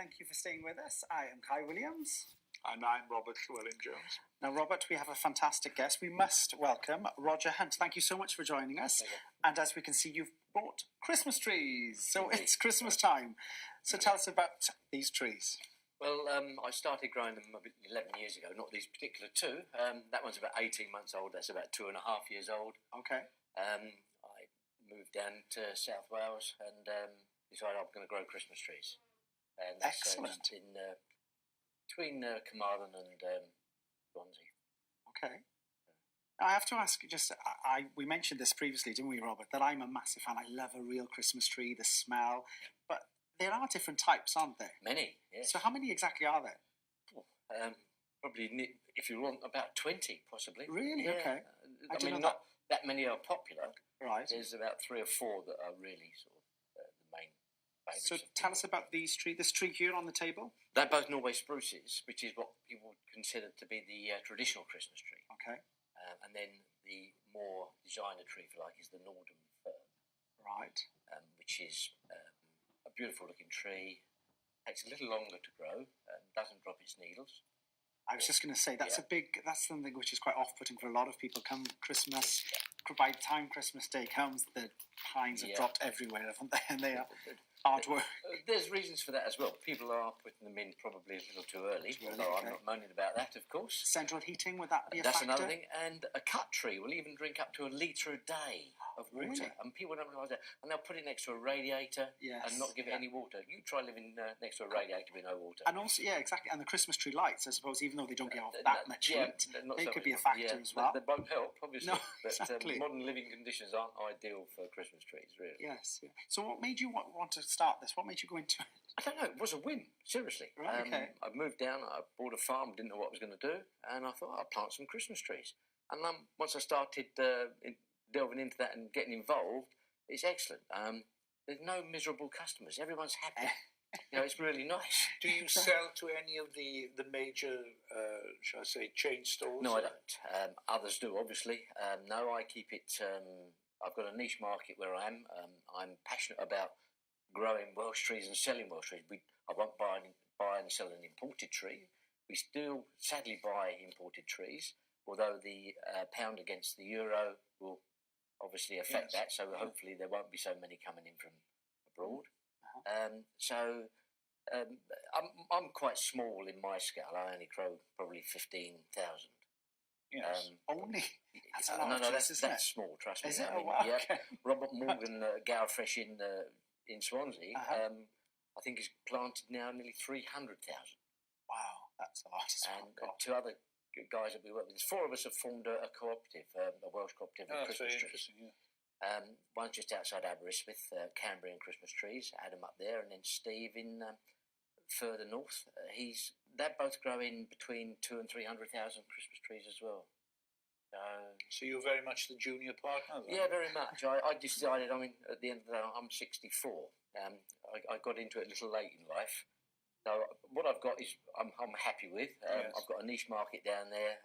thank you for staying with us. I am Kai Williams. And I'm Robert Llewellyn-Jones. Now, Robert, we have a fantastic guest. We must welcome Roger Hunt. Thank you so much for joining us. And as we can see, you've bought Christmas trees. So it's Christmas time. So tell us about these trees. Well, I started growing them 11 years ago, not these particular two. That one's about 18 months old. That's about 2.5 years old. Okay. I moved down to South Wales and decided I'm going to grow Christmas trees. And that's Excellent. in between Carmarthen and Swansea. Okay. I have to ask, we mentioned this previously, didn't we, Robert, that I'm a massive fan. I love a real Christmas tree, the smell. But there are different types, aren't there? Many, yes. So how many exactly are there? Probably, if you want, about 20, possibly. Really? Yeah. Okay. I mean, not that many are popular. Right. There's about 3 or 4 that are really sort of the main favourites. So tell us about this tree here on the table. They're both Norway spruces, which is what people would consider to be the traditional Christmas tree. Okay. And then the more designer tree, if you like, is the Norden fir. Right. Which is a beautiful looking tree. Takes a little longer to grow, doesn't drop its needles. I was just going to say, that's something which is quite off-putting for a lot of people. Come Christmas, by the time Christmas Day comes, the pines have dropped everywhere, haven't they? And they are hard work. There's reasons for that as well. People are putting them in probably a little too early, although I'm not moaning about that, of course. Central heating, would that be a factor? factor? That's another thing. And a cut tree will even drink up to 1 litre a day of water. Really? And people don't realise that. And they'll put it next to a radiator and not give it any water. You try living next to a radiator with no water. And also, exactly. And the Christmas tree lights, I suppose, even though they don't give off that much heat, they could be a factor as well. They won't help, obviously. No, but exactly. Modern living conditions aren't ideal for Christmas trees, really. Yes. Yeah. So what made you want to start this? What made you go into it? I don't know. It was a whim, seriously. Right, okay. I moved down. I bought a farm. Didn't know what I was going to do, and I thought I'll plant some Christmas trees. And once I started delving into that and getting involved, it's excellent. There's no miserable customers. Everyone's happy. It's really nice. Do you sell to any of the major, shall I say, chain stores? No, I don't. Others do, obviously. No, I keep it. I've got a niche market where I am. I'm passionate about growing Welsh trees and selling Welsh trees. I won't buy and sell an imported tree. We still sadly buy imported trees, although the pound against the euro will obviously affect that. So hopefully there won't be so many coming in from abroad. I'm quite small in my scale. I only grow probably 15,000. Yes. Only? That's a lot no, of trees, that's small, trust me. Is it? Okay. Robert Morgan, Garafresh in Swansea, I think he's planted now nearly 300,000. Wow, that's a lot. And 2 other guys that we work with, 4 of us have formed a cooperative, a Welsh cooperative of Christmas trees. Interesting, yeah. One's just outside Aberystwyth, Cambrian Christmas trees, Adam up there, and then Steve in further north. They're both growing between 200,000 and 300,000 Christmas trees as well. So you're very much the junior partner, then? Yeah, very much. I decided, at the end of the day, I'm 64. I got into it a little late in life. So what I've got is I'm happy with. I've got a niche market down there,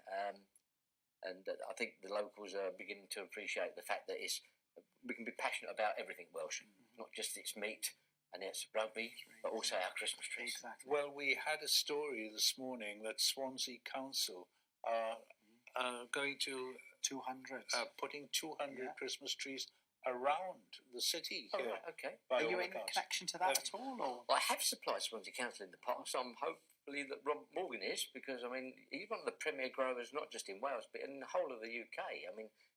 and I think the locals are beginning to appreciate the fact that we can be passionate about everything Welsh, not just its meat and its rugby, but also our Christmas trees. Exactly. Well, we had a story this morning that Swansea Council are going to 200, putting 200 Christmas trees around the city here. Right, okay. Are you in connection to that at all? Or? I have supplied Swansea Council in the past. I'm hopefully that Rob Morgan is, because he's one of the premier growers, not just in Wales but in the whole of the UK.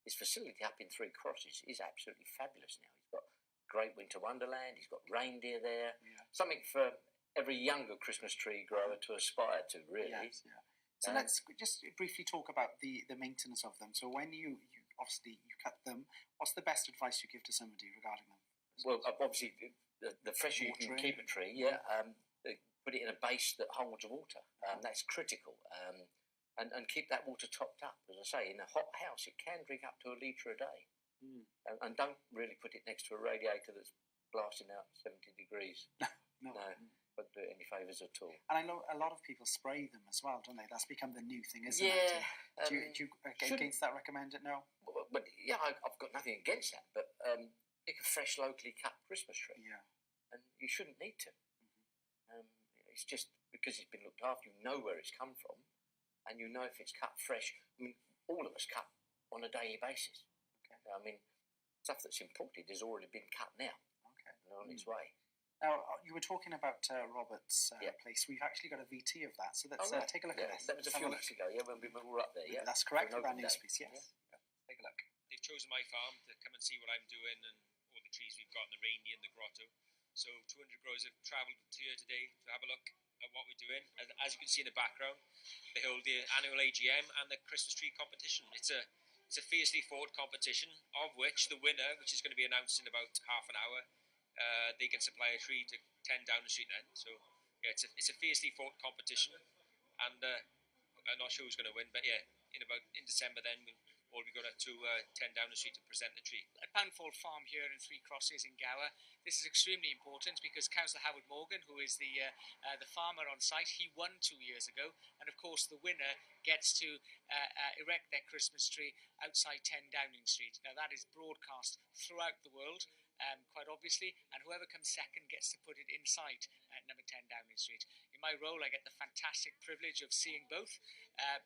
His facility up in Three Crosses is absolutely fabulous now. He's got great winter wonderland. He's got reindeer there. Yeah. Something for every younger Christmas tree grower to aspire to, really. Yes, yeah. So let's just briefly talk about the maintenance of them. So when you obviously you cut them, what's the best advice you give to somebody regarding them? Well, obviously, the fresher you can keep a tree, put it in a base that holds water. That's critical. And keep that water topped up. As I say, in a hot house, it can drink up to 1 litre a day. And don't really put it next to a radiator that's blasting out 70 degrees. No. Won't do it any favours at all. And I know a lot of people spray them as well, don't they? That's become the new thing, isn't it? Yeah. Do you against that recommend it? No? But yeah, I've got nothing against that. But pick a fresh, locally cut Christmas tree. Yeah. And you shouldn't need to. It's just because it's been looked after, you know where it's come from, and you know if it's cut fresh. I mean, all of us cut on a daily basis. Okay. I mean, stuff that's imported has already been cut now, Okay. and on its way. Now, you were talking about Robert's Yeah. place. We've actually got a VT of that, so let's Oh, right. take a look at this. That was a Let's have few weeks ago, when we were up there, yeah? That's correct, For an with our open news day. piece, yes. Yeah. Take a look. They've chosen my farm to come and see what I'm doing and all the trees we've got in the reindeer and the grotto. So 200 growers have travelled here today to have a look at what we're doing. And as you can see in the background, they hold the annual AGM and the Christmas tree competition. It's a fiercely fought competition, of which the winner, which is going to be announced in about half an hour, they can supply a tree to 10 Downing Street then. So yeah, it's a fiercely fought competition, and I'm not sure who's going to win, but yeah, in December then we'll all be going up to 10 Downing Street to present the tree. At Panfold Farm here in Three Crosses in Gower, this is extremely important because Councillor Howard Morgan, who is the farmer on site, he won 2 years ago, and of course the winner gets to erect their Christmas tree outside 10 Downing Street. Now that is broadcast throughout the world, quite obviously, and whoever comes second gets to put it inside number 10 Downing Street. In my role, I get the fantastic privilege of seeing both,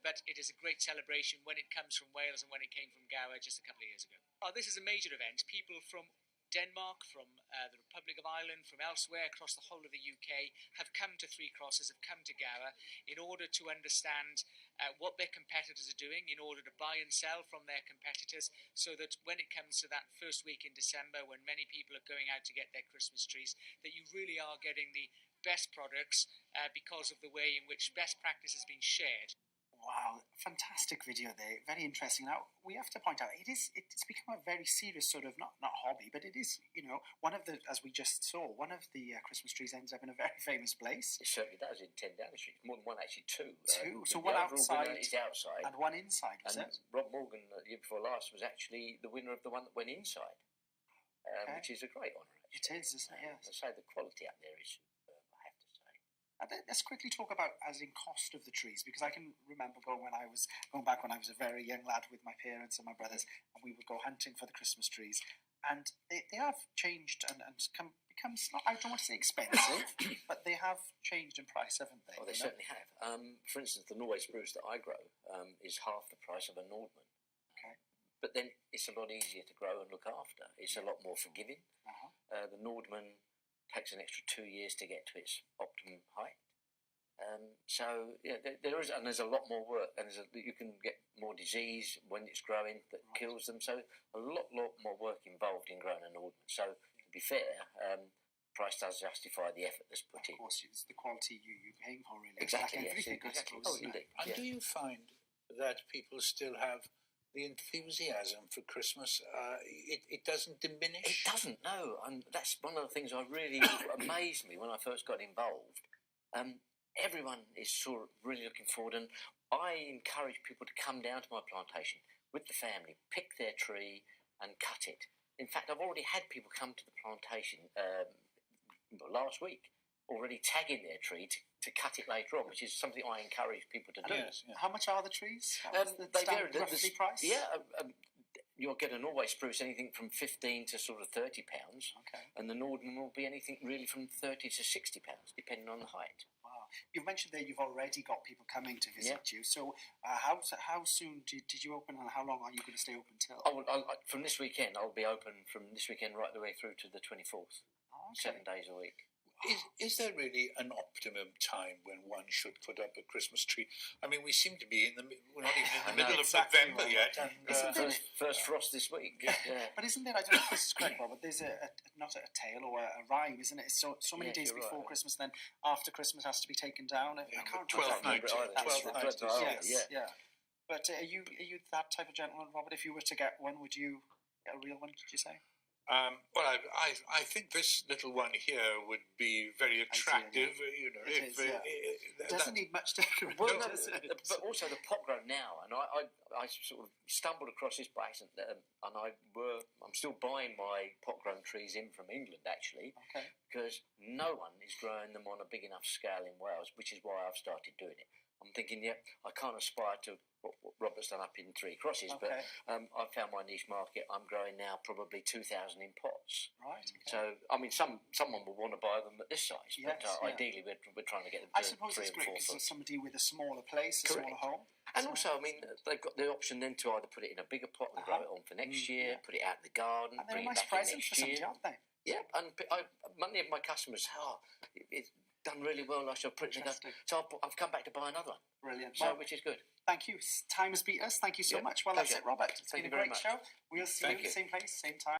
but it is a great celebration when it comes from Wales and when it came from Gower just a couple of years ago. Oh, this is a major event. People from Denmark, from the Republic of Ireland, from elsewhere across the whole of the UK have come to Three Crosses, have come to Gower in order to understand what their competitors are doing, in order to buy and sell from their competitors, so that when it comes to that first week in December, when many people are going out to get their Christmas trees, that you really are getting the best products because of the way in which best practice has been shared. Wow, fantastic video there. Very interesting. Now, we have to point out, it's become a very serious sort of, not hobby, but it is, one of the, as we just saw, one of the Christmas trees ends up in a very famous place. It certainly does in 10 Downing Street. More than one, actually, two. Two? So the one overall outside winner is outside. and one inside, was And it? Rob Morgan, the year before last, was actually the winner of the one that went inside, Okay. which is a great honour. It is, isn't it? Yes. I say the quality up there is superb, I have to say. Let's quickly talk about, as in, cost of the trees, because I can remember going back when I was a very young lad with my parents and my brothers, and we would go hunting for the Christmas trees, and they have changed and become, I don't want to say expensive, but they have changed in price, haven't they? Oh, they certainly have. For instance, the Norway spruce that I grow is half the price of a Nordman. Okay. But then it's a lot easier to grow and look after. It's a lot more forgiving. Uh-huh. The Nordman takes an extra 2 years to get to its optimum height. So yeah, there's a lot more work, and you can get more disease when it's growing that kills them. So a lot more work involved in growing an Nordman. So to be fair, price does justify the effort that's put in. Of course, it's the quality you're paying for, really. Exactly. It's like everything, Yes, I exactly. suppose, Oh, isn't it? indeed. And Yeah. do you find that people still have the enthusiasm for Christmas? It doesn't diminish? It doesn't, no. And that's one of the things I really amazed me when I first got involved. Everyone is sort of really looking forward, and I encourage people to come down to my plantation with the family, pick their tree and cut it. In fact, I've already had people come to the plantation last week, already tagging their tree to cut it later on, which is something I encourage people to do. Yes, yeah. How much are the trees? What's the They standard vary. roughly price? Yeah, you'll get a Norway spruce anything from £15 to sort of £30, Okay. and the Norden will be anything really from £30 to £60, depending on the height. Wow. You've mentioned that you've already got people coming to visit you. So how soon did you open, and how long are you going to stay open till? From this weekend, I'll be open from this weekend right the way through to the 24th, Oh, okay. 7 days a week. Is there really an optimum time when one should put up a Christmas tree? I mean, we seem to be we're not even in the I know, middle exactly of November right. yet. And, Isn't there- First frost this week. Yeah. But isn't there, I don't know if this is correct, Robert, there's not a tale or a rhyme, isn't it? So many Yes, days you're before right. Christmas, then after Christmas has to be taken down. I can't 12 remember. nights. That's 12 right. nights. Yes, Yeah. yeah. But are you that type of gentleman, Robert? If you were to get one, would you get a real one, did you say? Well, I think this little one here would be very attractive. You know, It is, yeah. It doesn't need much decoration, Well, no, does it? but also the pot grow now, and I sort of stumbled across this by accident, and I'm still buying my pot grown trees in from England actually, Okay. because no one is growing them on a big enough scale in Wales, which is why I've started doing it. I'm thinking, I can't aspire to what Robert's done up in Three Crosses, Okay. but I've found my niche market. I'm growing now probably 2,000 in pots. pots. Right. Okay. So, I mean, someone will want to buy them at this size, but Yes, yeah. ideally we're trying to get them I to suppose 3 it's and great 4 because foot. there's somebody with a smaller place, a smaller Correct. home. And So- also, I mean, they've got the option then to either put it in a bigger pot and grow it on for next year, yeah. put it out in the garden, and they're a bring it nice back in present next for somebody, year. aren't they? Yeah, and many of my customers say, it's done really well, I shall put it in. Interesting. So I've come back to buy another one, Brilliant. so, Well, which is good. thank you. Time has beat us. Thank you so Yeah, much. Well, pleasure. that's it, Robert. It's Thank been you a very great much. show. We'll see Thank you in you. the same place, same time.